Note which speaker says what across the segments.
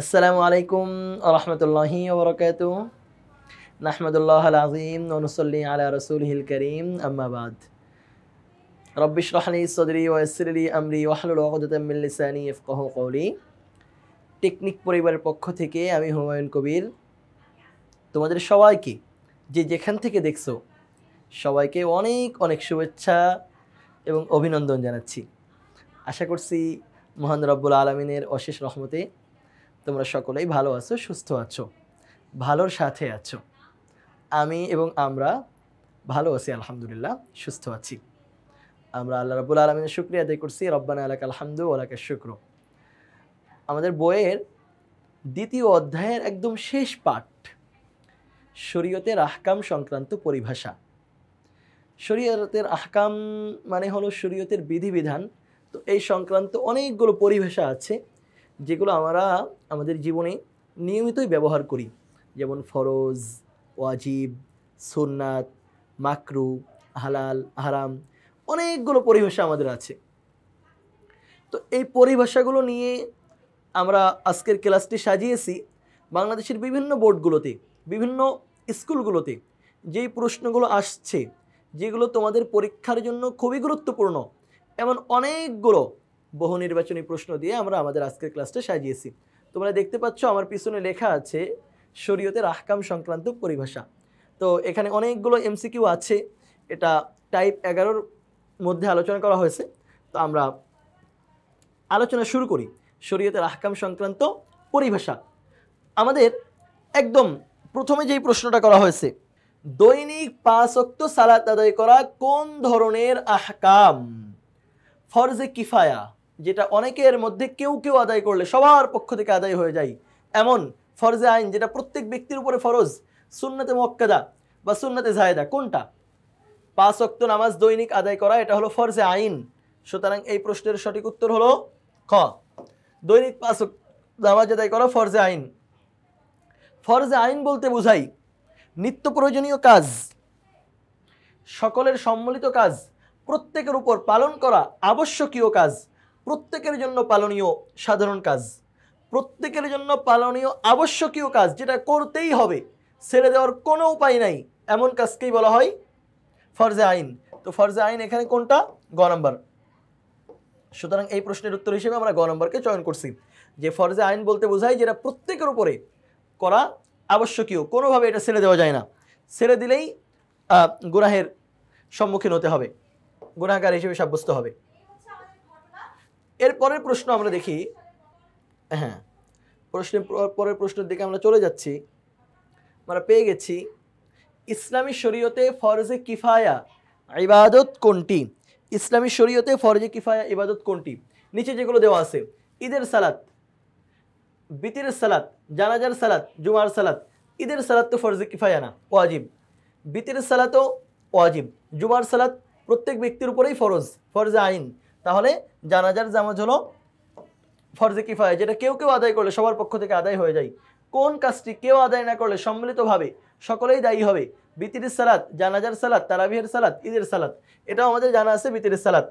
Speaker 1: আসসালামু আলাইকুম ওয়া রাহমাতুল্লাহি ওয়া বারাকাতুহু নাহমাদুল্লাহাল আযীম ওয়া নুসাল্লি আলা রাসূলিহিল কারীম আম্মা বাদ রব্বি ইশরাহ লি সাদরি ওয়া ইয়াসসির লি আমরি ওয়াহলুল উকদাতাম মিন লিসানি ইয়াফকাহু কওলি। টেকনিক পরিবারের পক্ষ থেকে আমি হুমায়ুন কবির তোমাদের সবাইকে যে যেখান থেকে দেখছো সবাইকে অনেক অনেক শুভেচ্ছা এবং অভিনন্দন জানাচ্ছি। আশা করছি মহান রব্বুল আলামিনের অশেষ রহমতে তোমরা সকলেই ভালো আছো, সুস্থ আছো, ভালোর সাথে আছো। আমি এবং আমরা ভালো আছি, আলহামদুলিল্লাহ, সুস্থ আছি। আমরা আল্লাহ রাব্বুল আলামিনের শুকরিয়া আদায় করছি। রব্বানা লাকাল হামদু ওয়া লাকাশ শুকরু। আমাদের বইয়ের দ্বিতীয় অধ্যায়ের একদম শেষ পাঠ, শরীয়তের আহকাম সংক্রান্ত পরিভাষা। শরীয়তের আহকাম মানে হলো শরীয়তের বিধিবিধান। তো এই সংক্রান্ত অনেকগুলো পরিভাষা আছে যেগুলো আমরা আমাদের জীবনে নিয়মিতই ব্যবহার করি, যেমন ফরজ, ওয়াজিব, সুন্নাত, মাকরু, হালাল, হারাম, অনেকগুলো পরিভাষা আমাদের আছে। তো এই পরিভাষাগুলো নিয়ে আমরা আজকের ক্লাসটি সাজিয়েছি। বাংলাদেশের বিভিন্ন বোর্ডগুলোতে, বিভিন্ন স্কুলগুলোতে যেই প্রশ্নগুলো আসছে, যেগুলো তোমাদের পরীক্ষার জন্য খুবই গুরুত্বপূর্ণ, এমন অনেকগুলো বহু নির্বাচনী প্রশ্ন দিয়ে আমরা আমাদের আজকের ক্লাসটা সাজিয়েছি। তোমরা দেখতে পাচ্ছ আমার পিছনে লেখা আছে শরীয়তের আহকাম সংক্রান্ত পরিভাষা। তো এখানে অনেকগুলো এমসিকিউ আছে। এটা টাইপ 11-র মধ্যে আলোচনা করা হয়েছে। তো আমরা আলোচনা শুরু করি। শরীয়তের আহকাম সংক্রান্ত পরিভাষা আমাদের একদম প্রথমে যেই প্রশ্নটা করা হয়েছে, দৈনিক 5 ওয়াক্ত সালাত আদায় করা কোন ধরনের আহকাম? ফরজে কিফায়া, যেটা অনেকের মধ্যে কেউ কেউ আদায় করলে সবার পক্ষ থেকে আদায় হয়ে যায়, এমন ফরজে আইন যেটা প্রত্যেক ব্যক্তির উপরে ফরজ, সুন্নতে মুআক্কাদা বা সুন্নতে জায়েদা, কোনটা? 5 ওয়াক্ত নামাজ দৈনিক আদায় করা, এটা হলো ফরজে আইন। সুতরাং এই প্রশ্নের সঠিক উত্তর হলো খ, দৈনিক 5 ওয়াক্ত নামাজ আদায় করা ফরজে আইন। ফরজে আইন বলতে বোঝাই নিত্য প্রয়োজনীয় কাজ, সকলের সম্মিলিত কাজ, প্রত্যেকের উপর পালন করা আবশ্যকীয় কাজ, প্রত্যেকের জন্য পালনীয় সাধারণ কাজ, প্রত্যেকের জন্য পালনীয় আবশ্যকীয় কাজ, যেটা করতেই হবে, ছেড়ে দেওয়ার কোনো উপায় নাই, এমন কাজকেই বলা হয় ফরজে আইন। তো ফরজে আইন এখানে কোনটা? গ নম্বর। সুতরাং এই প্রশ্নের উত্তর হিসেবে আমরা গ নম্বরকে চয়ন করছি, যে ফরজে আইন বলতে বোঝায় যেটা প্রত্যেকের উপরে করা আবশ্যকীয়, কোনোভাবে এটা ছেড়ে দেওয়া যায় না। ছেড়ে দিলেই গুনাহের সম্মুখীন হতে হবে, গুনাহগার হিসেবে সাব্যস্ত হবে। এর পরের প্রশ্ন আমরা দেখি। হ্যাঁ, প্রশ্নের পরের প্রশ্নের দিকে আমরা চলে যাচ্ছি। আমরা পেয়ে গেছি ইসলামী শরীয়তে ফরজে কিফায়া ইবাদত কোনটি? ইসলামী শরীয়তে ফরজে কিফায়া ইবাদত কোনটি? নিচে যেগুলো দেওয়া আছে, ঈদের সালাত, বিতিরের সালাত, জানাজার সালাত, জুমার সালাত। ঈদের সালাত তো ফরজে কিফায়া না, ওয়াজিব। বিতিরের সালাতও ওয়াজিব। জুমার সালাত প্রত্যেক ব্যক্তির উপরেই ফরজ, ফরজে আইন। তাহলে জানাজার নামাজ হলো ফরজে কিফায়া, যেটা কেউ কেউ আদায় করলে সবার পক্ষ থেকে আদায় হয়ে যায়। কোন কাজটি কেউ আদায় না করলে সম্মিলিতভাবে সকলেই দায়ী হবে? বিতিরের সালাত, জানাজার সালাত, তারাবিহের সালাত, ঈদের সালাত। এটাও আমাদের জানা আছে, বিতিরের সালাত।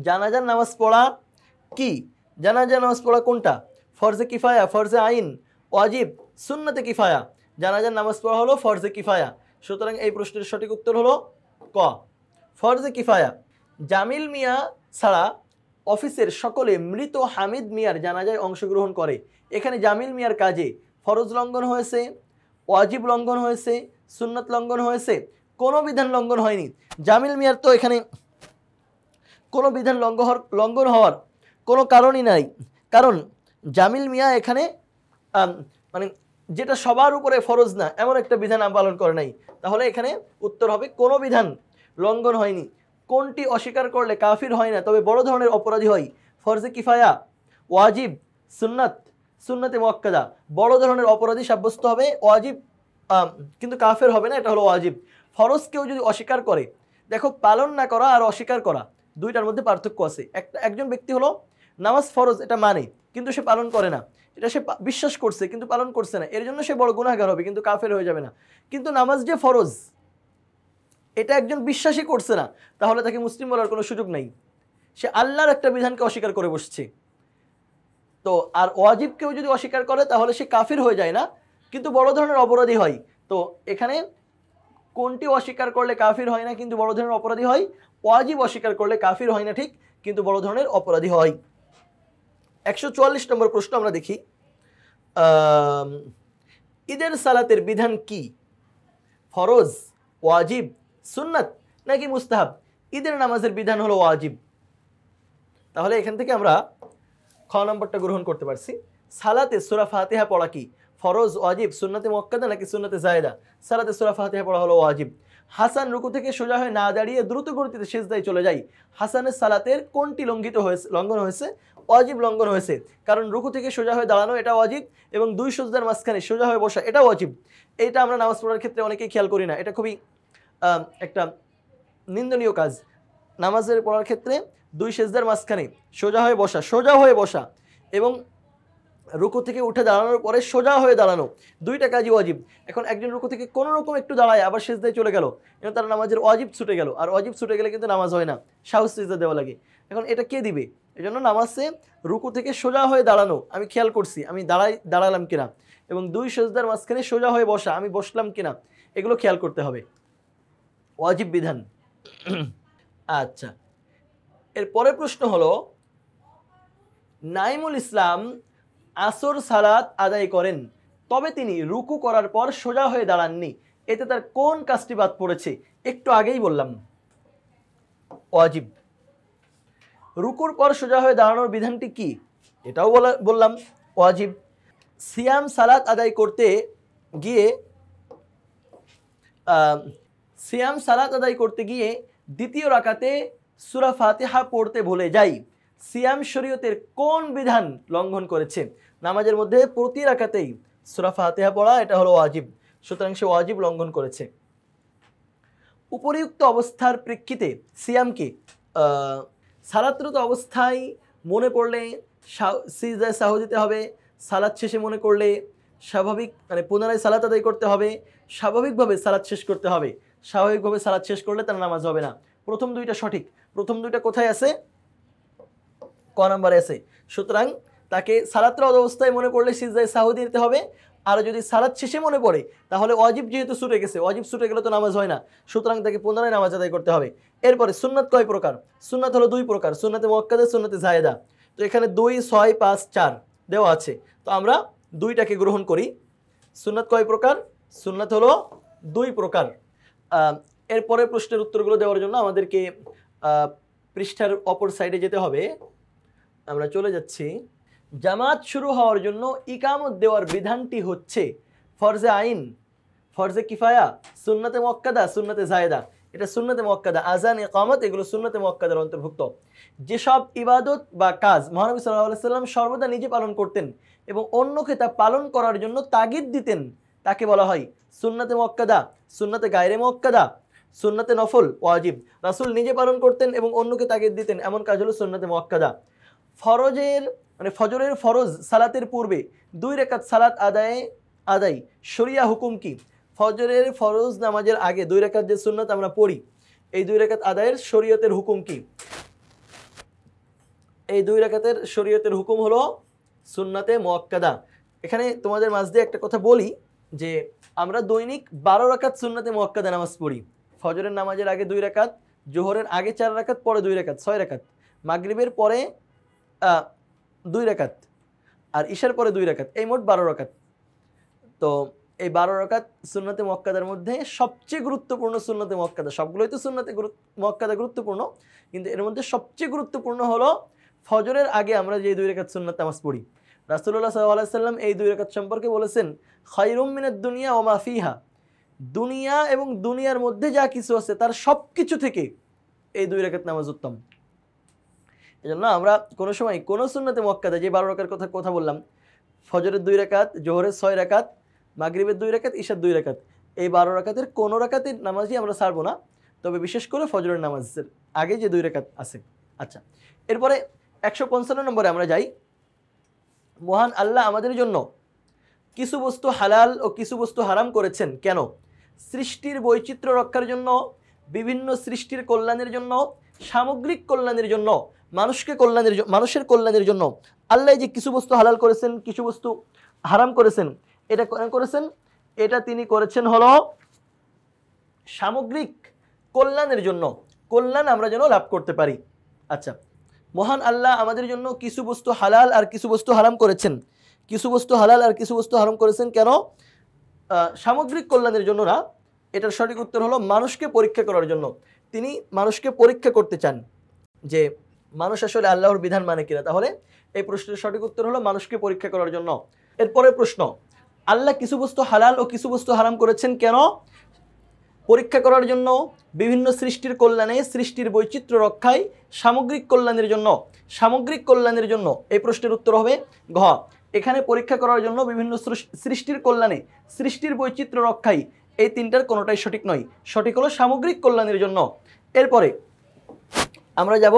Speaker 1: জানাজার নামাজ পড়া কি? জানাজার নামাজ পড়া কোনটা? ফরজে কিফায়া, ফরজে আইন, ওয়াজিব, সুন্নতে কিফায়া। জানাজার নামাজ পড়া হলো ফরজে কিফায়া। সুতরাং এই প্রশ্নের সঠিক উত্তর হলো ক, ফরজে কিফায়া। জামিল মিয়া ছাড়া অফিসের সকলে মৃত হামিদ মিয়ার জানাজায় অংশগ্রহণ করে। এখানে জামিল মিয়ার কাজে ফরজ লঙ্ঘন হয়েছে, ওয়াজিব লঙ্ঘন হয়েছে, সুন্নত লঙ্ঘন হয়েছে, কোনো বিধান লঙ্ঘন হয়নি। জামিল মিয়ার তো এখানে কোনো বিধান লঙ্ঘন হওয়ার কোনো কারণই নাই, কারণ জামিল মিয়া এখানে মানে যেটা সবার উপরে ফরজ না এমন একটা বিধান পালন করে নাই। তাহলে এখানে উত্তর হবে কোনো বিধান লঙ্ঘন হয়নি। কোনটি অস্বীকার করলে কাফির হয় না, তবে বড় ধরনের অপরাধী হয়? ফরজে কিফায়া, ওয়াজিব, সুন্নাত, সুন্নতে মুআক্কাদা। বড় ধরনের অপরাধী সাব্যস্ত হবে ওয়াজিব, কিন্তু কাফের হবে না, এটা হলো ওয়াজিব। ফরজ কেউ যদি অস্বীকার করে, দেখো পালন না করা আর অস্বীকার করা দুইটার মধ্যে পার্থক্য আছে। একজন ব্যক্তি হলো নামাজ ফরজ এটা মানে, কিন্তু সে পালন করে না, এটা সে বিশ্বাস করছে কিন্তু পালন করছে না, এর জন্য সে বড় গুনাহগার হবে, কিন্তু কাফের হয়ে যাবে না। কিন্তু নামাজ যে ফরজ এটা একজন বিশ্বাসই করছে না, তাহলে তাকে মুসলিম বলার কোনো সুযোগ নাই। সে আল্লাহর একটা বিধানকে অস্বীকার করে বসছে। তো আর ওয়াজিবকেও যদি অস্বীকার করে তাহলে সে কাফির হয়ে যায় না, কিন্তু বড় ধরনের অপরাধী হয়। তো এখানে কোনটি অস্বীকার করলে কাফির হয় না কিন্তু বড় ধরনের অপরাধী হয়? ওয়াজিব অস্বীকার করলে কাফির হয় না ঠিক, কিন্তু বড় ধরনের অপরাধী হয়। 144 নম্বর প্রশ্ন আমরা দেখি, ঈদের সালাতের বিধান কি? ফরজ, ওয়াজিব, সুন্নাত নাকি মুস্তাহাব? ঈদের নামাজের বিধান হলো ওয়াজিব। তাহলে এখান থেকে আমরা খ নম্বরটা গ্রহণ করতে পারছি। সালাতে সূরা ফাতিহা পড়া কি ফরজ, ওয়াজিব, সুন্নাতে মুআক্কাদা নাকি সুন্নাতে জায়েদা? সালাতে সূরা ফাতিহা পড়া হলো ওয়াজিব। হাসান রুকু থেকে সোজা হয়ে না দাঁড়িয়ে দ্রুত গতিতে সিজদায় চলে যায়, হাসানের সালাতের কোনটি লঙ্ঘন হয়েছে? ওয়াজিব লঙ্ঘন হয়েছে, কারণ রুকু থেকে সোজা হয়ে দাঁড়ানো এটা ওয়াজিব, এবং দুই সিজদার মাঝখানে সোজা হয়ে বসা এটা ওয়াজিব। এইটা আমরা নামাজ পড়ার ক্ষেত্রে অনেকেই খেয়াল করি না, এটা খুবই একটা নিন্দনীয় কাজ। নামাজের পড়ার ক্ষেত্রে দুই সিজদার মাঝখানে সোজা হয়ে বসা এবং রুকু থেকে উঠে দাঁড়ানোর পরে সোজা হয়ে দাঁড়ানো, দুইটা কাজই ওয়াজিব। এখন একজন রুকু থেকে কোনো রকম একটু দাঁড়ায় আবার সিজদায় চলে গেল, এবং তার নামাজের ওয়াজিব ছুটে গেল, আর ওয়াজিব ছুটে গেলে কিন্তু নামাজ হয় না, সাহস সিজদা দেওয়া লাগে। এখন এটা কে দিবে? এই জন্য নামাজে রুকু থেকে সোজা হয়ে দাঁড়ানো আমি খেয়াল করছি, আমি দাঁড়ালাম কিনা, এবং দুই সিজদার মাঝখানে সোজা হয়ে বসা আমি বসলাম কিনা, এগুলো খেয়াল করতে হবে, ওয়াজিব বিধান। আচ্ছা, এর পরের প্রশ্ন হলো, নাইমুল ইসলাম আসর সালাত আদায় করেন, তবে তিনি রুকু করার পর সোজা হয়ে দাঁড়াননি, এতে তার কোন কাজটি বাদ পড়েছে? একটু আগেই বললাম ওয়াজিব। রুকুর পর সোজা হয়ে দাঁড়ানোর বিধানটি কি? এটাও বললাম ওয়াজিব। সিয়াম সালাত আদায় করতে গিয়ে দ্বিতীয় রাকাতে সূরা ফাতিহা পড়তে ভুলে যাই, সিয়াম শরীয়তের কোন বিধান লঙ্ঘন করেছে? নামাজের মধ্যে প্রতি রাকাতেই সূরা ফাতিহা পড়া এটা হলো ওয়াজিব, সুতরাং সে ওয়াজিব লঙ্ঘন করেছে। উপরিউক্ত অবস্থার প্রেক্ষিতে সিয়ামকে সালাতরত অবস্থায় মনে পড়লে সিজদায় সাহু দিতে হবে, সালাত শেষে মনে করলে স্বাভাবিক পুনরায় সালাত আদায় করতে হবে, স্বাভাবিকভাবে সালাত শেষ করতে হবে। স্বাভাবিকভাবে সালাত শেষ করলে তার নামাজ হবে না। প্রথম দুইটা সঠিক, প্রথম দুইটা কোথায় আছে? ক নম্বরে আছে। সুতরাং তাকে সালাতরত অবস্থায় মনে পড়লে সিজদায় সাহু দিতে হবে, আর যদি সালাত শেষে মনে পড়ে তাহলে ওয়াজিব যেহেতু ছুটে গেছে, ওয়াজিব ছুটে গেলে তো নামাজ হয় না, সুতরাং তাকে পুনরায় নামাজ আদায় করতে হবে। এরপরে সুন্নাত কয় প্রকার? সুন্নাত হলো দুই প্রকার, সুন্নাতে মুআক্কাদা, সুন্নাতে জায়েদা। তো এখানে 2, 6, 5, 4 দেওয়া আছে, তো আমরা দুইটাকে গ্রহণ করি। সুন্নাত কয় প্রকার? সুন্নাত হলো দুই প্রকার। এরপরে প্রশ্নের উত্তরগুলো দেওয়ার জন্য আমাদেরকে পৃষ্ঠার অপর সাইডে যেতে হবে, আমরা চলে যাচ্ছি। জামাত শুরু হওয়ার জন্য ইকামত দেওয়ার বিধানটি হচ্ছে ফরজে আইন, ফরজে কিফায়া, সুন্নাতে মুআক্কাদা, সুন্নাতে জায়েদা। এটা সুন্নাতে মুআক্কাদা, আজান, ইকামত এগুলো সুন্নাতে মুআক্কাদার অন্তর্ভুক্ত। যেসব ইবাদত বা কাজ মহানবী সাল্লাল্লাহু আলাইহি সাল্লাম সর্বদা নিজে পালন করতেন এবং অন্যকে তা পালন করার জন্য তাগিদ দিতেন, তাকে বলা হয় সুন্নাতে মুআক্কাদা, সুন্নাতে গায়রে মুআক্কাদা, সুন্নাতে নফল, ওয়াজিব। রাসূল নিজে পালন করতেন এবং অন্যকে তাগিদ দিতেন, এমন কাজ হলো সুন্নাতে মুআক্কাদা। ফজরের ফরজ সালাতের পূর্বে 2 রাকাত সালাত আদায় শরিয়া হুকুম কি? ফজরের ফরজ নামাজের আগে 2 রাকাত যে সুন্নাত আমরা পড়ি, এই 2 রাকাত আদায়ের শরীয়তের হুকুম কি? এই 2 রাকাতের শরীয়তের হুকুম হলো সুন্নাতে মুআক্কাদা। এখানে তোমাদের মাঝ দিয়ে একটা কথা বলি যে আমরা দৈনিক 12 রাকাত সুন্নাতে মুআক্কাদা নামাজ পড়ি। ফজরের নামাজের আগে 2 রাকাত, জোহরের আগে 4 রাকাত, পরে 2 রাকাত, 6 রাকাত, মাগরিবের পরে 2 রাকাত, আর ইশার পরে 2 রাকাত, এই মোট 12 রাকাত। তো এই 12 রাকাত সুন্নাতে মুআক্কাদার মধ্যে সবচেয়ে গুরুত্বপূর্ণ সুন্নাতে মুআক্কাদা, সবগুলোই তো সুন্নাতে মুআক্কাদা গুরুত্বপূর্ণ, কিন্তু এর মধ্যে সবচেয়ে গুরুত্বপূর্ণ হলো ফজরের আগে আমরা যে 2 রাকাত সুন্নাত নামাজ পড়ি। রাসূলুল্লাহ সাল্লাল্লাহু আলাইহি সাল্লাম এই 2 রাকাত সম্পর্কে বলেছেন, খায়রুম মিনাদ দুনিয়া ওয়া মা ফিহা, দুনিয়া এবং দুনিয়ার মধ্যে যা কিছু আছে তার সব কিছু থেকে এই 2 রাকাত নামাজ উত্তম। এজন্য আমরা কোনো সময় কোনো সুন্নাতে মুআক্কাদা যে 12 রাকাতের কথা বললাম, ফজরের 2 রাকাত, জোহরের 6 রাকাত, মাগরিবের 2 রাকাত, ইশার 2 রাকাত, এই 12 রাকাতের কোনো রাকাতের নামাজই আমরা ছাড়বো না, তবে বিশেষ করে ফজরের নামাজের আগে যে 2 রাকাত আছে। আচ্ছা, এরপরে 155 নম্বরে আমরা যাই। মহান আল্লাহ আমাদের জন্য কিছু বস্তু হালাল ও কিছু বস্তু হারাম করেছেন কেন? সৃষ্টির বৈচিত্র্য রক্ষার জন্য, বিভিন্ন সৃষ্টির কল্যাণের জন্য, সামগ্রিক কল্যাণের জন্য, মানুষের কল্যাণের জন্য, আল্লাহ যে কিছু বস্তু হালাল করেছেন, কিছু বস্তু হারাম করেছেন, এটা করেছেন, এটা তিনি করেছেন হলো সামগ্রিক কল্যাণের জন্য, কল্যাণ আমরা যেন লাভ করতে পারি। আচ্ছা, মহান আল্লাহ আমাদের জন্য কিছু বস্তু হালাল আর কিছু বস্তু হারাম করেছেন, কিছু বস্তু হালাল আর কিছু বস্তু হারাম করেছেন কেন? সামগ্রিক কল্যাণের জন্য না, এটার সঠিক উত্তর হলো মানুষকে পরীক্ষা করার জন্য। তিনি মানুষকে পরীক্ষা করতে চান যে মানুষ আসলে আল্লাহর বিধান মানে কিনা। তাহলে এই প্রশ্নের সঠিক উত্তর হলো মানুষকে পরীক্ষা করার জন্য। এরপরের প্রশ্ন, আল্লাহ কিছু বস্তু হালাল ও কিছু বস্তু হারাম করেছেন কেন? পরীক্ষা করার জন্য, বিভিন্ন সৃষ্টির কল্যাণে, সৃষ্টির বৈচিত্র্য রক্ষায়, সামগ্রিক কল্যাণের জন্য। সামগ্রিক কল্যাণের জন্য এই প্রশ্নের উত্তর হবে ঘ। এখানে পরীক্ষা করার জন্য, বিভিন্ন সৃষ্টির কল্যাণে, সৃষ্টির বৈচিত্র্য রক্ষায়, এই তিনটার কোনোটাই সঠিক নয়। সঠিক হলো সামগ্রিক কল্যাণের জন্য। এরপরে আমরা যাব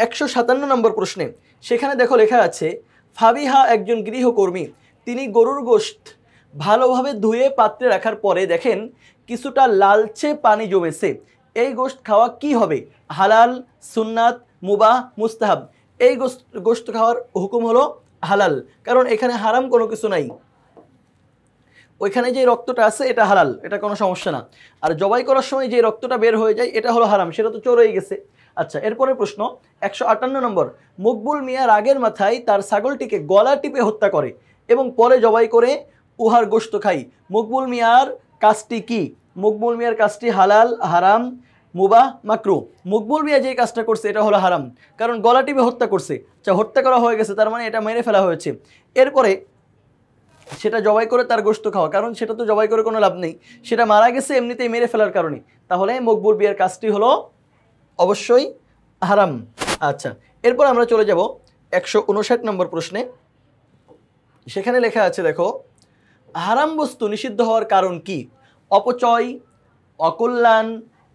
Speaker 1: 157 নম্বর প্রশ্নে। সেখানে দেখো লেখা আছে, ফাবিহা একজন গৃহকর্মী, তিনি গরুর গোশত ভালোভাবে ধুয়ে পাত্রে রাখার পরে দেখেন কিছুটা লালচে পানি জমেছে। এই গোশত খাওয়া কি হবে? হালাল, সুন্নাত, মুবাহ, মুস্তাহাব? এই গোশত খাওয়ার হুকুম হলো হালাল, কারণ এখানে হারাম কোনো কিছু নাই। ওইখানে যে রক্তটা আছে এটা হালাল, এটা কোনো সমস্যা না। আর জবাই করার সময় যে রক্তটা বের হয়ে যায় এটা হলো হারাম, সেটা তো চোর হয়ে গেছে। আচ্ছা, এরপরে প্রশ্ন 158 নম্বর। মকবুল মিয়া রাগের মাথায় তার ছাগলটিকে গলা টিপে হত্যা করে এবং পরে জবাই করে উহার গোশত খাই। মকবুল মিয়ার কাজটি কি? মকবুল মিয়ার কাজটি হালাল, হারাম, মুবাহ, মাকরু? মকবুল মিয়া যে কাজটা করছে এটা হলো হারাম, কারণ গলা টিপে হত্যা করছে। আচ্ছা, হত্যা করা হয়ে গেছে, তার মানে এটা মেরে ফেলা হয়েছে। এরপরে সেটা জবাই করে তার গোশত খাওয়া, কারণ সেটা তো জবাই করে কোনো লাভ নেই, সেটা মারা গেছে এমনিতেই মেরে ফেলার কারণে। তাহলে মকবুল বিয়ার কাজটি হলো অবশ্যই হারাম। আচ্ছা, এরপর আমরা চলে যাব 159 নম্বর প্রশ্নে। সেখানে লেখা আছে, দেখো, হারাম বস্তু নিষিদ্ধ হওয়ার কারণ কি? অপচয়, অকল্যাণ,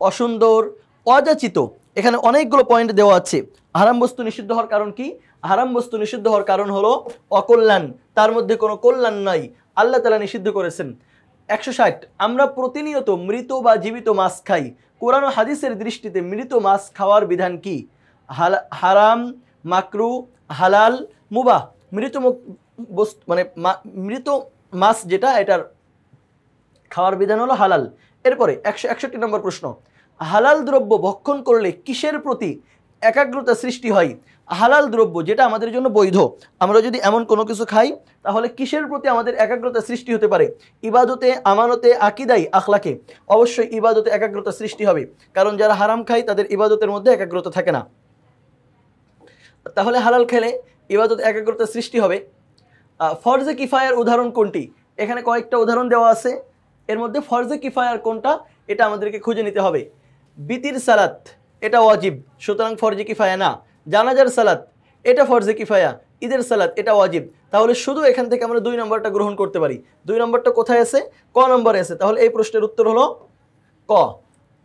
Speaker 1: অসুন্দর, অযাচিত? এখানে অনেকগুলো পয়েন্ট দেওয়া আছে। হারাম বস্তু নিষিদ্ধ হওয়ার কারণ কি? হারাম বস্তু নিষিদ্ধ হওয়ার কারণ হলো অকল্যাণ, তার মধ্যে কোনো কল্যাণ নাই, আল্লাহ তাআলা নিষিদ্ধ করেছেন। 160, আমরা প্রতিনিয়ত মৃত বা জীবিত মাছ খাই, কোরআন ও হাদিসের দৃষ্টিতে মৃত মাছ খাওয়ার বিধান কি? হারাম, মাকরু, হালাল, মুবাহ? মৃত বস্তু মানে মৃত মাছ যেটা, এটার খাওয়ার বিধান হলো হালাল। এরপরে 161 নম্বর প্রশ্ন, হালাল দ্রব্য ভক্ষণ করলে কিসের প্রতি একাগ্রতা সৃষ্টি হয়? হালাল দ্রব্য যেটা আমাদের জন্য বৈধ, আমরা যদি এমন কোনো কিছু খাই তাহলে কিসের প্রতি আমাদের একাগ্রতা সৃষ্টি হতে পারে? ইবাদতে, আমানতে, আকিদাই, আখলাকে? অবশ্যই ইবাদতে একাগ্রতা সৃষ্টি হবে, কারণ যারা হারাম খায় তাদের ইবাদতের মধ্যে একাগ্রতা থাকে না। তাহলে হালাল খেলে ইবাদতে একাগ্রতা সৃষ্টি হবে। ফরজে কিফায়ার উদাহরণ কোনটি? এখানে কয়েকটা উদাহরণ দেওয়া আছে, এর মধ্যে ফরজে কিফায়ার কোনটা এটা আমাদেরকে খুঁজে নিতে হবে। বিতির সালাত এটা ওয়াজিব, সুতরাং ফরজে কিফায়া না। জানাজার সালাত এটা ফরজে কিফায়া, ঈদের সালাত এটা ওয়াজিব। তাহলে শুধু এখান থেকে আমরা 2 নম্বরটা গ্রহণ করতে পারি। 2 নম্বরটা কোথায় আছে? ক নম্বরে আছে। তাহলে এই প্রশ্নের উত্তর হলো ক,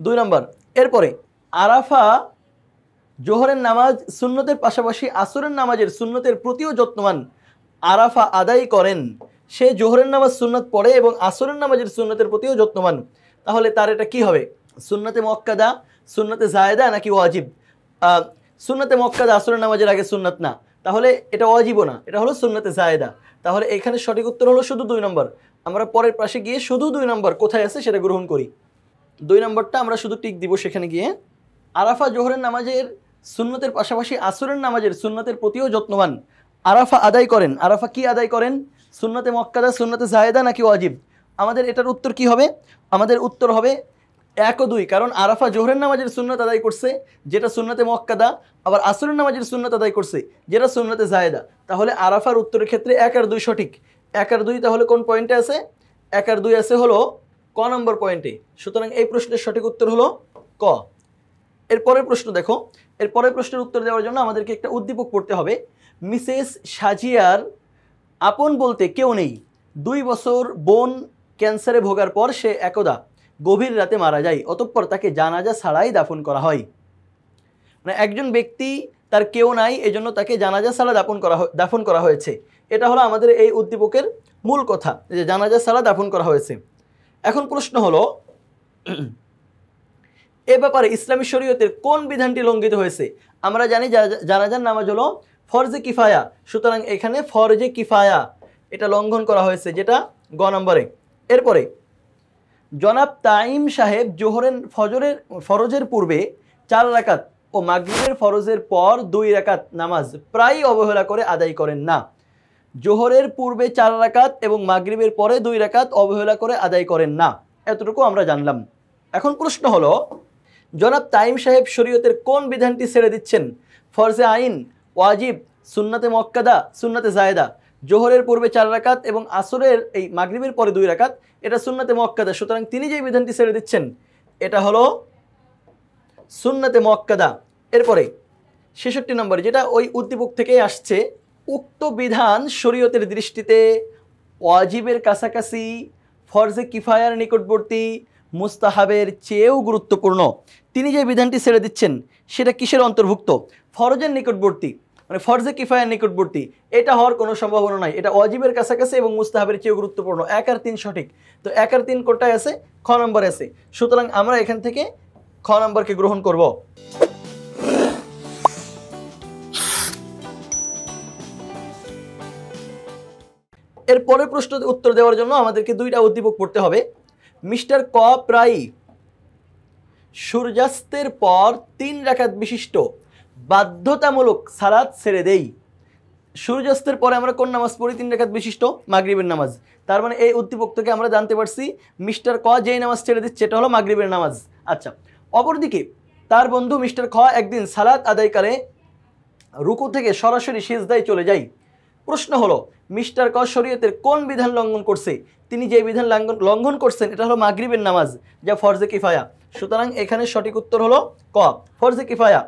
Speaker 1: 2 নম্বর। এরপরে আরাফা জোহরের নামাজ সুন্নতের পাশাপাশি আসরের নামাজের সুন্নতের প্রতিও যত্নবান। আরাফা আদায় করেন, সে জোহরের নামাজ সুন্নত পড়ে এবং আসরের নামাজের সুন্নতের প্রতিও যত্নবান। তাহলে তার এটা কি হবে? সুন্নতে মুআক্কাদা, সুন্নতে জায়েদা নাকি ওয়াজিব? সুন্নতে মুআক্কাদা আসরের নামাজের আগে সুন্নত না, তাহলে এটা ওয়াজিবও না, এটা হলো সুন্নতে জায়েদা। তাহলে এখানে সঠিক উত্তর হলো শুধু 2 নম্বর। আমরা পরের পাশে গিয়ে শুধু 2 নম্বর কোথায় আছে সেটা গ্রহণ করি। 2 নম্বরটা আমরা শুধু টিক দিব সেখানে গিয়ে। আরাফা জোহরের নামাজের সুন্নতের পাশাপাশি আসরের নামাজের সুন্নতের প্রতিও যত্নবান। আরাফা আদায় করেন, আরাফা কি আদায় করেন? সুন্নতে মুআক্কাদা, সুন্নতে জায়েদা নাকি ওয়াজিব? আমাদের এটার উত্তর কি হবে? আমাদের উত্তর হবে 1 ও 2, কারণ আরাফা জোহরের নামাজের সুন্নত আদায় করছে যেটা সুন্নতে মুআক্কাদা, আবার আসরের নামাজের সুন্নত আদায় করছে যেটা সুন্নতে জায়েদা। তাহলে আরাফার উত্তরের ক্ষেত্রে 1 আর 2 সঠিক। 1 আর 2 তাহলে কোন পয়েন্টে আছে? 1 আর 2 আছে হলো ক নম্বর পয়েন্টে। সুতরাং এই প্রশ্নের সঠিক উত্তর হলো ক। এর পরের প্রশ্ন দেখো, এর পরের প্রশ্নের উত্তর দেওয়ার জন্য আমাদেরকে একটা উদ্দীপক পড়তে হবে। মিসেস সাজিয়ার আপন বলতে কেউ নেই। 2 বছর বোন ক্যান্সারে ভোগার পর সে একদা গভীর রাতে মারা যায়, অতঃপর তাকে জানাজা ছাড়াই দাফন করা হয়। মানে একজন ব্যক্তি, তার কেউ নাই, এজন্য তাকে জানাজা ছাড়া দাফন করা হয়েছে। এটা হলো আমাদের এই উদ্দীপকের মূল কথা, যে জানাজা ছাড়া দাফন করা হয়েছে। এখন প্রশ্ন হলো, এ ব্যাপারে ইসলামী শরীয়তের কোন বিধানটি লঙ্ঘিত হয়েছে? আমরা জানি জানাজার নামাজ হলো ফরজে কিফায়া, সুতরাং এখানে ফরজে কিফায়া এটা লঙ্ঘন করা হয়েছে, যেটা গ নম্বরে। এরপরে জনাব তাইম সাহেব ফরজের পূর্বে 4 রাকাত ও মাগরিবের ফরজের পর 2 রাকাত নামাজ প্রায় অবহেলা করে আদায় করেন না। জোহরের পূর্বে 4 রাকাত এবং মাগরিবের পরে 2 রাকাত অবহেলা করে আদায় করেন না, এতটুকু আমরা জানলাম। এখন প্রশ্ন হলো, জনাব তাইম সাহেব শরীয়তের কোন বিধানটি ছেড়ে দিচ্ছেন? ফরজে আইন, ওয়াজিব, সুন্নাতে মুআক্কাদা, সুন্নাতে জায়েদা। জোহরের পূর্বে 4 রাকাত এবং আসরের এই মাগরিবের পরে 2 রাকাত, এটা সুন্নাতে মুআক্কাদা, সুতরাং তিনি যেই বিধানটি ছেড়ে দিচ্ছেন এটা হলো সুন্নাতে মুআক্কাদা। এরপরে 66 নম্বর, যেটা ওই উদ্দীপক থেকেই আসছে, উক্ত বিধান শরীয়তের দৃষ্টিতে ওয়াজিবের কাছাকাছি, ফরজে কিফায়ার নিকটবর্তী, মুস্তাহাবের চেয়েও গুরুত্বপূর্ণ। তিনি যে বিধানটি ছেড়ে দিচ্ছেন সেটা কিসের অন্তর্ভুক্ত? ফরজের নিকটবর্তী, মানে ফরজে কিফায়ার নিকটবর্তী। এটা হওয়ার কোনো সম্ভাবনা নাই, এটা ওয়াজিবের কাছাকাছি এবং মুস্তাহাবের চেয়েও গুরুত্বপূর্ণ। 1 আর 3 সঠিক, তো 1 আর 3 কোনটায় আছে? খ নম্বরে আছে, সুতরাং আমরা এখান থেকে খ নম্বরকে গ্রহণ করব। এর পরের প্রশ্ন উত্তর দেওয়ার জন্য আমাদেরকে 2টা উদ্দীপক পড়তে হবে। মিস্টার ক প্রায় সূর্যাস্তের পর 3 রাকাত বিশিষ্ট বাধ্যতামূলক সালাত ছেড়ে দেই। সূর্যাস্তের পরে আমরা কোন নামাজ পড়ি? 3 রাকাত বিশিষ্ট মাগরিবের নামাজ। তার মানে এই উদ্দীপক থেকে আমরা জানতে পারছি মিস্টার ক যেই নামাজ ছেড়ে দিচ্ছে এটা হলো মাগরিবের নামাজ। আচ্ছা, অপরদিকে তার বন্ধু মিস্টার খ একদিন সালাত আদায়কালে রুকু থেকে সরাসরি সিজদায় চলে যায়। প্রশ্ন হলো, মিস্টার ক শরীয়তের কোন বিধান লঙ্ঘন করছে? তিনি যে বিধান লঙ্ঘন করছেন এটা হলো মাগরিবের নামাজ, যা ফরজে কিফায়া, সুতরাং এখানে সঠিক উত্তর হলো ক, ফরজে কিফায়া।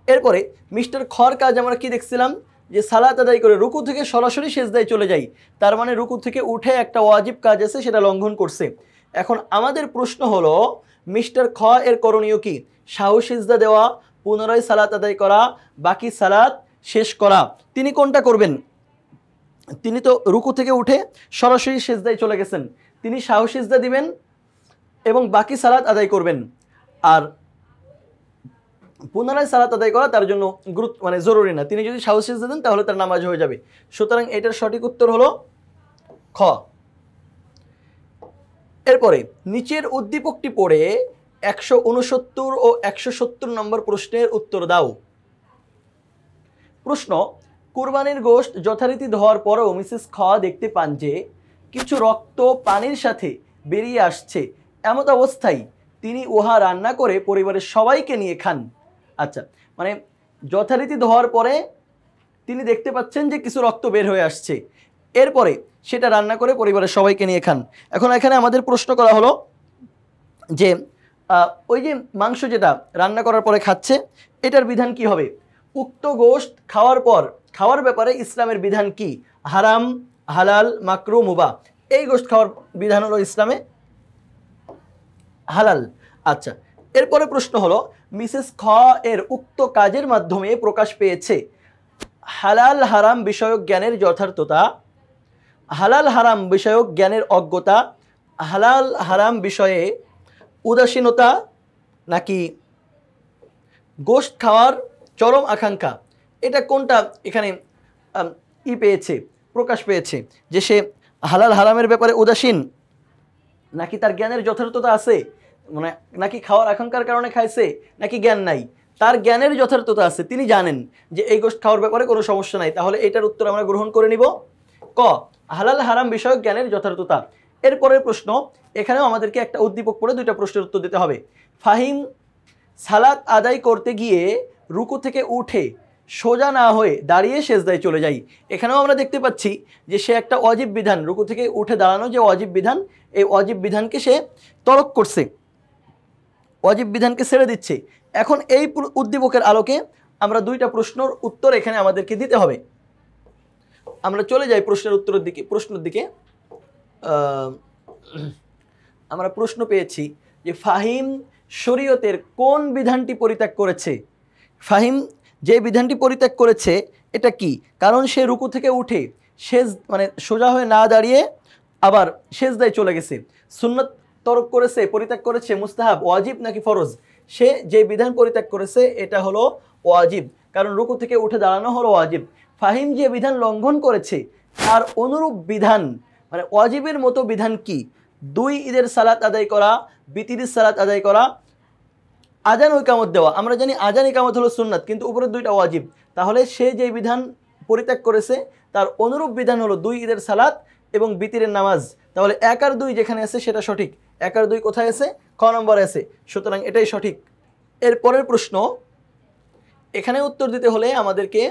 Speaker 1: এরপরে মিস্টার খর কাজ আমরা কি দেখছিলাম, যে সালাত আদায় করে রুকু থেকে সরাসরি সিজদায় চলে যাই, তার মানে রুকু থেকে উঠে একটা ওয়াজিব কাজ আছে সেটা লঙ্ঘন করছে। এখন আমাদের প্রশ্ন হলো, মিস্টার খ এর করণীয় কি? সাহু সিজদা দেওয়া, পুনরায় সালাত আদায় করা, বাকি সালাত শেষ করা। তিনি কোনটা করবেন? তিনি তো রুকু থেকে উঠে সরাসরি সিজদায় চলে গেছেন, তিনি সাহু সিজদা দিবেন এবং বাকি সালাত আদায় করবেন। আর পুনরায় সালাত আদায় করা তার জন্য মানে জরুরি না, তিনি যদি সাহু সিজদা দেন তাহলে তার নামাজ হয়ে যাবে, সুতরাং এটার সঠিক উত্তর হলো খ। এরপরে নিচের উদ্দীপকটি পড়ে 169 ও 170 নম্বর প্রশ্নের উত্তর দাও। প্রশ্ন, কুরবানির গোশত যথারীতি ধোয়ার পরেও মিসেস খ দেখতে পান যে কিছু রক্ত পানির সাথে বেরিয়ে আসছে, এমত অবস্থায় তিনি উহা রান্না করে পরিবারের সবাইকে নিয়ে খান। আচ্ছা, মানে যথারীতি ধোয়ার পরে তিনি দেখতে পাচ্ছেন যে কিছু রক্ত বের হয়ে আসছে, এরপরে সেটা রান্না করে পরিবারের সবাইকে নিয়ে খান। এখন এখানে আমাদের প্রশ্ন করা হলো যে ওই যে মাংস যেটা রান্না করার পরে খাচ্ছে এটার বিধান কি হবে? উক্ত গোশত খাওয়ার ব্যাপারে ইসলামের বিধান কি? হারাম, হালাল, মাকরু, মুবাহ। এই গোশত খাওয়ার বিধান হলো ইসলামে হালাল। আচ্ছা, এরপরে প্রশ্ন হলো, মিসেস খ এর উক্ত কাজের মাধ্যমে প্রকাশ পেয়েছে হালাল হারাম বিষয়ক জ্ঞানের যথার্থতা, হালাল হারাম বিষয়ক জ্ঞানের অজ্ঞতা, হালাল হারাম বিষয়ে উদাসীনতা, নাকি গোশত খাওয়ার চরম আকাঙ্ক্ষা। এটা কোনটা এখানে প্রকাশ পেয়েছে, যে সে হালাল হারামের ব্যাপারে উদাসীন, নাকি তার জ্ঞানের যথার্থতা আছে, মানে নাকি খাওয়ার আকাঙ্ক্ষার কারণে খাইছে, নাকি জ্ঞান নাই? তার জ্ঞানের যথার্থতা আছে, তিনি জানেন যে এই গোশত খাওয়ার ব্যাপারে কোনো সমস্যা নাই, তাহলে এটার উত্তর আমরা গ্রহণ করে নিব ক, হালাল হারাম বিষয়ক জ্ঞানের যথার্থতা। এরপরের প্রশ্ন, এখানেও আমাদেরকে একটা উদ্দীপক পড়ে 2টা প্রশ্নের উত্তর দিতে হবে। ফাহিম সালাত আদায় করতে গিয়ে রুকু থেকে উঠে সোজা না হয়ে দাঁড়িয়ে সেজদায় চলে যাই। এখানেও আমরা দেখতে পাচ্ছি যে সে একটা ওয়াজিব বিধান, রুকু থেকে উঠে দাঁড়ানো যে ওয়াজিব বিধান, এই ওয়াজিব বিধানকে সে তরক করছে, ওয়াজিব বিধানকে ছেড়ে দিচ্ছে। এখন এই উদ্দীপকের আলোকে আমরা 2টা প্রশ্নের উত্তর এখানে আমাদেরকে দিতে হবে। আমরা চলে যাই প্রশ্নের দিকে। আমরা প্রশ্ন পেয়েছি যে ফাহিম শরীয়তের কোন বিধানটি পরিত্যাগ করেছে? ফাহিম যে বিধানটি পরিত্যাগ করেছে এটা কি? কারণ সে রুকু থেকে উঠে মানে সোজা হয়ে না দাঁড়িয়ে আবার সেজদায় চলে গেছে, সুন্নত তরক করেছে, পরিত্যাগ করেছে মুস্তাহাব, ওয়াজিব নাকি ফরজ? সে যে বিধান পরিত্যাগ করেছে এটা হলো ওয়াজিব। কারণ রুকু থেকে উঠে দাঁড়ানো হলো ওয়াজিব। ফাহিম যে বিধান লঙ্ঘন করেছে তার অনুরূপ বিধান মানে ওয়াজিবের মতো বিধান কি? 2 ঈদের সালাত আদায় করা, বিতিরের সালাত আদায় করা, আজান ও ইকামত দেওয়া। আমরা জানি আজান ইকামত হলো সুন্নাত, কিন্তু উপরের 2টা ওয়াজিব। তাহলে সে যে বিধান পরিত্যাগ করেছে তার অনুরূপ বিধান হলো 2 ঈদের সালাত এবং বিতিরের নামাজ। তাহলে 1 আর 2 যেখানে আছে সেটা সঠিক। 1 আর 2 কোথায় আছে? খ নম্বরে আছে, সুতরাং এটাই সঠিক। এর পরের প্রশ্ন, এখানে উত্তর দিতে হলে আমাদেরকে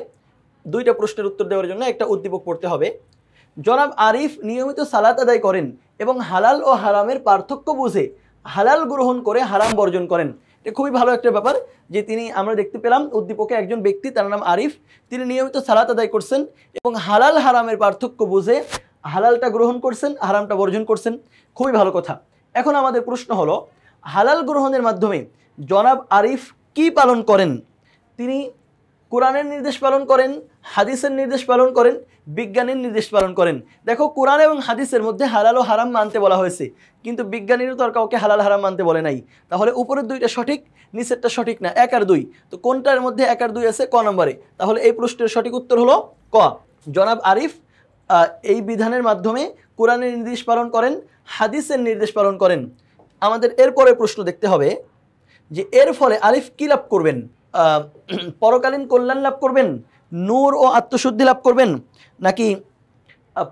Speaker 1: 2টা প্রশ্নের উত্তর দেওয়ার জন্য একটা উদ্দীপক পড়তে হবে। জনাব আরিফ নিয়মিত সালাত আদায় করেন এবং হালাল ও হারামের পার্থক্য বুঝে হালাল গ্রহণ করে হারাম বর্জন করেন। এটা খুবই ভালো একটা ব্যাপার যে আমরা দেখতে পেলাম উদ্দীপকে একজন ব্যক্তি, তার নাম আরিফ, তিনি নিয়মিত সালাত আদায় করছেন এবং হালাল হারামের পার্থক্য বুঝে হালালটা গ্রহণ করছেন, হারামটা বর্জন করছেন। খুবই ভালো কথা। এখন আমাদের প্রশ্ন হলো, হালাল গ্রহণের মাধ্যমে জনাব আরিফ কি পালন করেন? তিনি কোরআনের নির্দেশ পালন করেন, হাদিসের নির্দেশ পালন করেন, বিজ্ঞানের নির্দেশ পালন করেন। দেখো, কোরআন এবং হাদিসের মধ্যে হালাল ও হারাম মানতে বলা হয়েছে, কিন্তু বিজ্ঞানীরা তো আর কাউকে হালাল হারাম মানতে বলে নাই। তাহলে উপরের 2টা সঠিক, নিচেরটা সঠিক না। 1 আর 2, তো কোনটার মধ্যে 1 আর 2 আছে? ক নম্বরে। তাহলে এই প্রশ্নের সঠিক উত্তর হলো ক। জনাব আরিফ এই বিধানের মাধ্যমে কোরআনের নির্দেশ পালন করেন, হাদিসের নির্দেশ পালন করেন। আমাদের এরপরে প্রশ্ন দেখতে হবে যে এর ফলে আরিফ কি লাভ করবেন? পরকালীন কল্যাণ লাভ করবেন, নূর ও আত্মশুদ্ধি লাভ করবেন, নাকি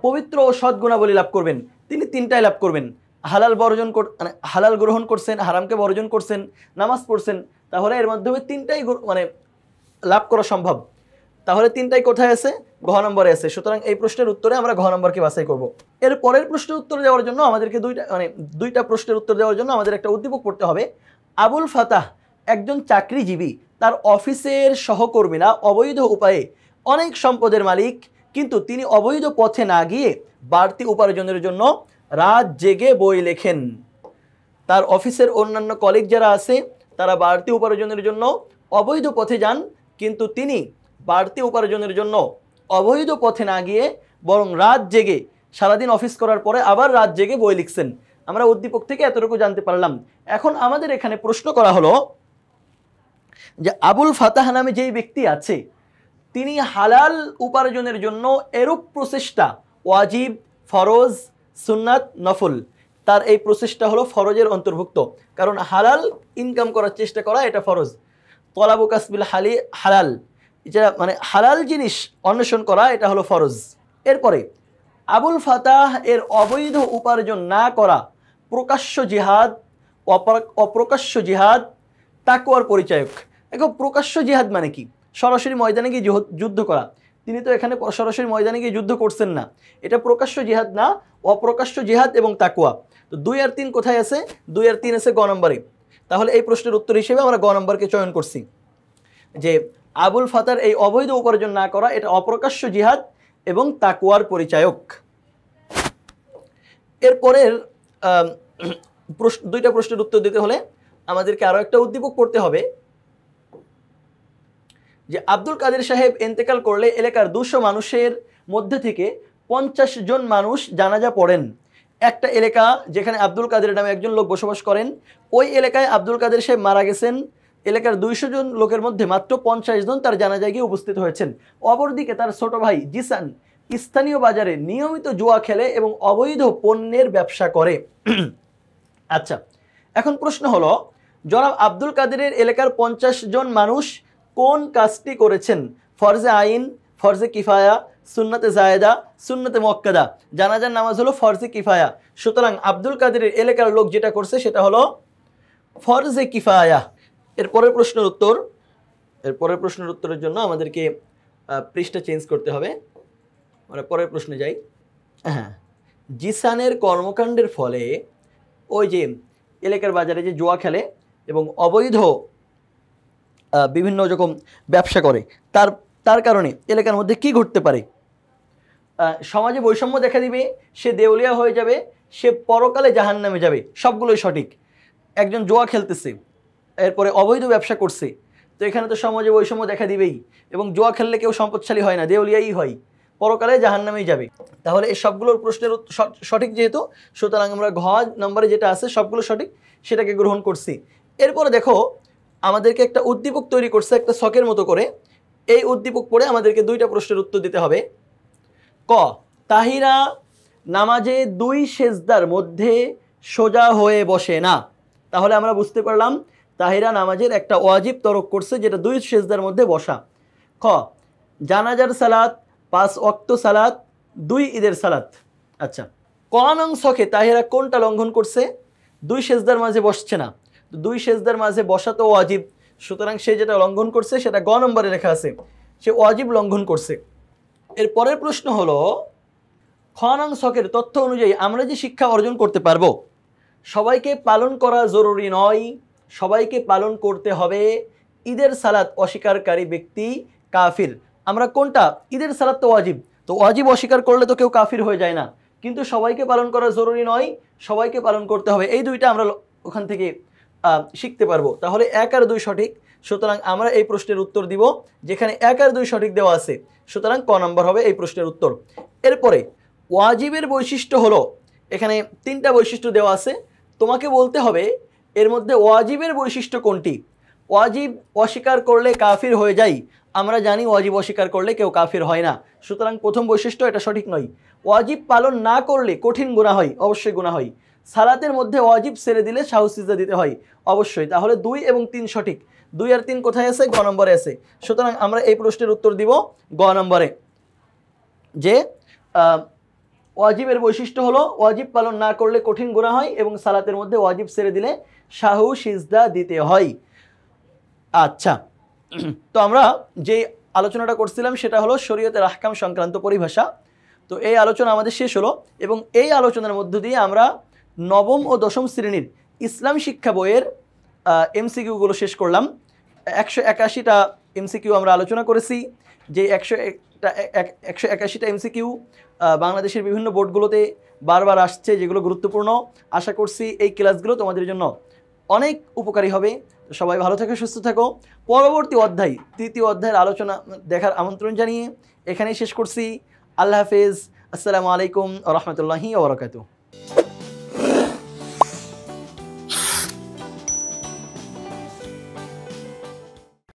Speaker 1: পবিত্র ও সদ্গুণাবলী লাভ করবেন? তিনি 3টাই লাভ করবেন। হালাল মানে হালাল গ্রহণ করছেন, হারামকে বর্জন করছেন, নামাজ পড়ছেন, তাহলে এর মাধ্যমে 3টাই মানে লাভ করা সম্ভব। তাহলে 3টাই কোথায় আছে? ঘ নম্বরে আছে। সুতরাং এই প্রশ্নের উত্তরে আমরা ঘ নম্বরকে বাছাই করব। এর পরের প্রশ্নের উত্তর দেওয়ার জন্য আমাদেরকে 2টা প্রশ্নের উত্তর দেওয়ার জন্য আমাদের একটা উদ্দীপক পড়তে হবে। আবুল ফাতাহ একজন চাকরিজীবী, তার অফিসের সহকর্মীরা অবৈধ উপায়ে অনেক সম্পদের মালিক, কিন্তু তিনি অবৈধ পথে না গিয়ে বাড়তি উপার্জনের জন্য রাত জেগে বই লেখেন। তার অফিসের অন্যান্য কলিগ যারা আছে তারা বাড়তি উপার্জনের জন্য অবৈধ পথে যান, কিন্তু তিনি বাড়তি উপার্জনের জন্য অবৈধ পথে না গিয়ে বরং রাত জেগে, সারাদিন অফিস করার পরে আবার রাত জেগে বই লিখছেন। আমরা উদ্দীপক থেকে এতটুকু জানতে পারলাম। এখন আমাদের এখানে প্রশ্ন করা হলো যে আবুল ফাতাহ নামে যেই ব্যক্তি আছে, তিনি হালাল উপার্জনের জন্য এরূপ প্রচেষ্টা, ওয়াজিব, ফরজ, সুন্নাত, নফল, তার এই প্রচেষ্টা হলো ফরজের অন্তর্ভুক্ত। কারণ হালাল ইনকাম করার চেষ্টা করা এটা ফরজ। তলাবু কাসবিল হালাল, এটা মানে হালাল জিনিস অন্বেষণ করা, এটা হলো ফরজ। এরপরে আবুল ফাতাহ এর অবৈধ উপার্জন না করা প্রকাশ্য জিহাদ, অপ্রকাশ্য জিহাদ, তাকওয়ার পরিচায়ক। দেখো, প্রকাশ্য জিহাদ মানে কি? সরাসরি ময়দানে গিয়ে যুদ্ধ করা। তিনি তো এখানে সরাসরি ময়দানে গিয়ে যুদ্ধ করছেন না, এটা প্রকাশ্য জিহাদ না, অপ্রকাশ্য জিহাদ এবং তাকওয়া। তো 2 আর 3 কোথায় আছে? 2 আর 3 আছে গ নম্বরে। তাহলে এই প্রশ্নের উত্তর হিসেবে আমরা গ নম্বরকে চয়ন করছি, যে আবুল ফাতার এই অবৈধ উপার্জন না করা এটা অপ্রকাশ্য জিহাদ এবং তাকওয়ার পরিচায়ক। এরপরের 2টা প্রশ্নের উত্তর দিতে হলে আমাদেরকে আরো একটা উদ্দীপক পড়তে হবে যে আব্দুল কাদের সাহেব ইন্তেকাল করলে এলাকার 200 মানুষের মধ্যে থেকে 50 জন মানুষ জানাজা পড়েন। একটা এলাকা যেখানে আব্দুল কাদের নামে একজন লোক বসবাস করেন, ওই এলাকায় আব্দুল কাদের সাহেব মারা গেছেন। এলাকার 200 জন লোকের মধ্যে মাত্র 50 জন তার জানাজায় গিয়ে উপস্থিত হয়েছেন। অপরদিকে তার ছোট ভাই জিসান স্থানীয় বাজারে নিয়মিত জুয়া খেলে এবং অবৈধ পণ্যের ব্যবসা করে। আচ্ছা, এখন প্রশ্ন হলো, জনাব আব্দুল কাদেরের এলাকার 50 জন মানুষ কোন কাজটি করেছেন? ফরজে আইন, ফরজে কিফায়া, সুন্নতে জায়েদা, সুন্নতে মুআক্কাদা। জানাজার নামাজ হলো ফরজে কিফায়া। সুতরাং আব্দুল কাদেরের এলাকার লোক যেটা করছে সেটা হলো ফরজে কিফায়া। এরপরের প্রশ্নের উত্তরের জন্য আমাদেরকে পৃষ্ঠা চেঞ্জ করতে হবে। আমরা পরের প্রশ্নে যাই। হ্যাঁ, জিসানের কর্মকাণ্ডের ফলে ওই যে এলাকার বাজারে যে জুয়া খেলে এবং অবৈধ বিভিন্ন রকম ব্যবসা করে, তার কারণে এলাকার মধ্যে কি ঘটতে পারে? সমাজে বৈষম্য দেখা দিবে, সে দেউলিয়া হয়ে যাবে, সে পরকালে জাহান্নামে যাবে। সবগুলোই সঠিক। একজন জুয়া খেলতেছে, এরপরে অবৈধ ব্যবসা করছে, তো এখানে তো সমাজে বৈষম্য দেখা দিবেই, এবং জুয়া খেললে কেউ সম্পদশালী হয় না, দেউলিয়াই হয়, পরকালে জাহান্নামেই যাবে। তাহলে এই সবগুলোর প্রশ্নের সঠিক যেহেতু, সুতরাং আমরা ঘ নম্বরে যেটা আছে সবগুলো সঠিক, সেটাকে গ্রহণ করছি। এরপরে দেখো, আমাদেরকে একটা উদ্দীপক তৈরি করছে একটা ছকের মতো করে। এই উদ্দীপক পড়ে আমাদেরকে দুইটা প্রশ্নের উত্তর দিতে হবে। ক, তাহিরা নামাজে 2 সেজদার মধ্যে সোজা হয়ে বসে না। তাহলে আমরা বুঝতে পারলাম তাহিরা নামাজের একটা ওয়াজিব তরক করছে, যেটা 2 সেজদার মধ্যে বসা। খ, জানাজার সালাত 5 ওয়াক্ত সালাত 2 ঈদের সালাত। আচ্ছা, ক নং ছকে তাহিরা কোনটা লঙ্ঘন করছে? 2 সেজদার মাঝে বসছে না। তো 2 সেজদার মাঝে বসা তো ওয়াজিব, সুতরাং সে যেটা লঙ্ঘন করছে সেটা গ নম্বরে লেখা আছে, সে ওয়াজিব লঙ্ঘন করছে। এর পরের প্রশ্ন হলো, খ নং ছকের তথ্য অনুযায়ী আমরা যে শিক্ষা অর্জন করতে পারবো, সবাইকে পালন করা জরুরি নয়, সবাইকে পালন করতে হবে। ঈদের সালাত অস্বীকারী ব্যক্তি কাফির। আমরা কোনটা? ঈদের সালাত তো ওয়াজিব, তো ওয়াজিব অস্বীকার করলে তো কেউ কাফির হয়ে যায় না, কিন্তু সবাইকে পালন করা জরুরি নয়, সবাইকে পালন করতে হবে, এই দুইটা আমরা ওখান থেকে শিখতে পারবো। তাহলে 1 আর 2 সঠিক, সুতরাং আমরা এই প্রশ্নের উত্তর দিব যেখানে 1 আর 2 সঠিক দেওয়া আছে, সুতরাং ক নম্বর হবে এই প্রশ্নের উত্তর। এরপরে ওয়াজিবের বৈশিষ্ট্য হলো, এখানে 3টা বৈশিষ্ট্য দেওয়া আছে, তোমাকে বলতে হবে এর মধ্যে ওয়াজিবের বৈশিষ্ট্য কোনটি। ওয়াজিব অস্বীকার করলে কাফির হয়ে যায়, আমরা জানি ওয়াজিব অস্বীকার করলে কেউ কাফির হয় না, সুতরাং প্রথম বৈশিষ্ট্য এটা সঠিক নয়। ওয়াজিব পালন না করলে কঠিন গুনাহ হয়, অবশ্যই গুনাহ হয়। সালাতের মধ্যে ওয়াজিব ছেড়ে দিলে সাহু সিজদা দিতে হয়, অবশ্যই। তাহলে 2 এবং 3 সঠিক। 2 আর 3 কোথায় আছে? গ নম্বরে আছে, সুতরাং আমরা এই প্রশ্নের উত্তর দিব গ নম্বরে, যে ওয়াজিবের বৈশিষ্ট্য হলো ওয়াজিব পালন না করলে কঠিন গুনাহ হয় এবং সালাতের মধ্যে ওয়াজিব ছেড়ে দিলে সাহু সিজদা দিতে হয়। আচ্ছা, তো আমরা যে আলোচনাটা করছিলাম সেটা হলো শরীয়তের আহকাম সংক্রান্ত পরিভাষা। তো এই আলোচনা আমাদের শেষ হলো এবং এই আলোচনার মধ্য দিয়ে আমরা নবম ও দশম শ্রেণীর ইসলাম শিক্ষা বইয়ের এমসিকিউগুলো শেষ করলাম। 181টা এমসিকিউ আমরা আলোচনা করেছি, যে 181টা এমসিকিউ বাংলাদেশের বিভিন্ন বোর্ডগুলোতে বারবার আসছে, যেগুলো গুরুত্বপূর্ণ। আশা করছি এই ক্লাসগুলো তোমাদের জন্য অনেক উপকারী হবে। সবাই ভালো থাকো, সুস্থ থাকো। পরবর্তী অধ্যায়, 3য় অধ্যায়ের আলোচনা দেখার আমন্ত্রণ জানিয়ে এখানেই শেষ করছি। আল্লাহ হাফেজ, আসসালামু আলাইকুম ওয়া রাহমাতুল্লাহি ওয়া বারাকাতুহু।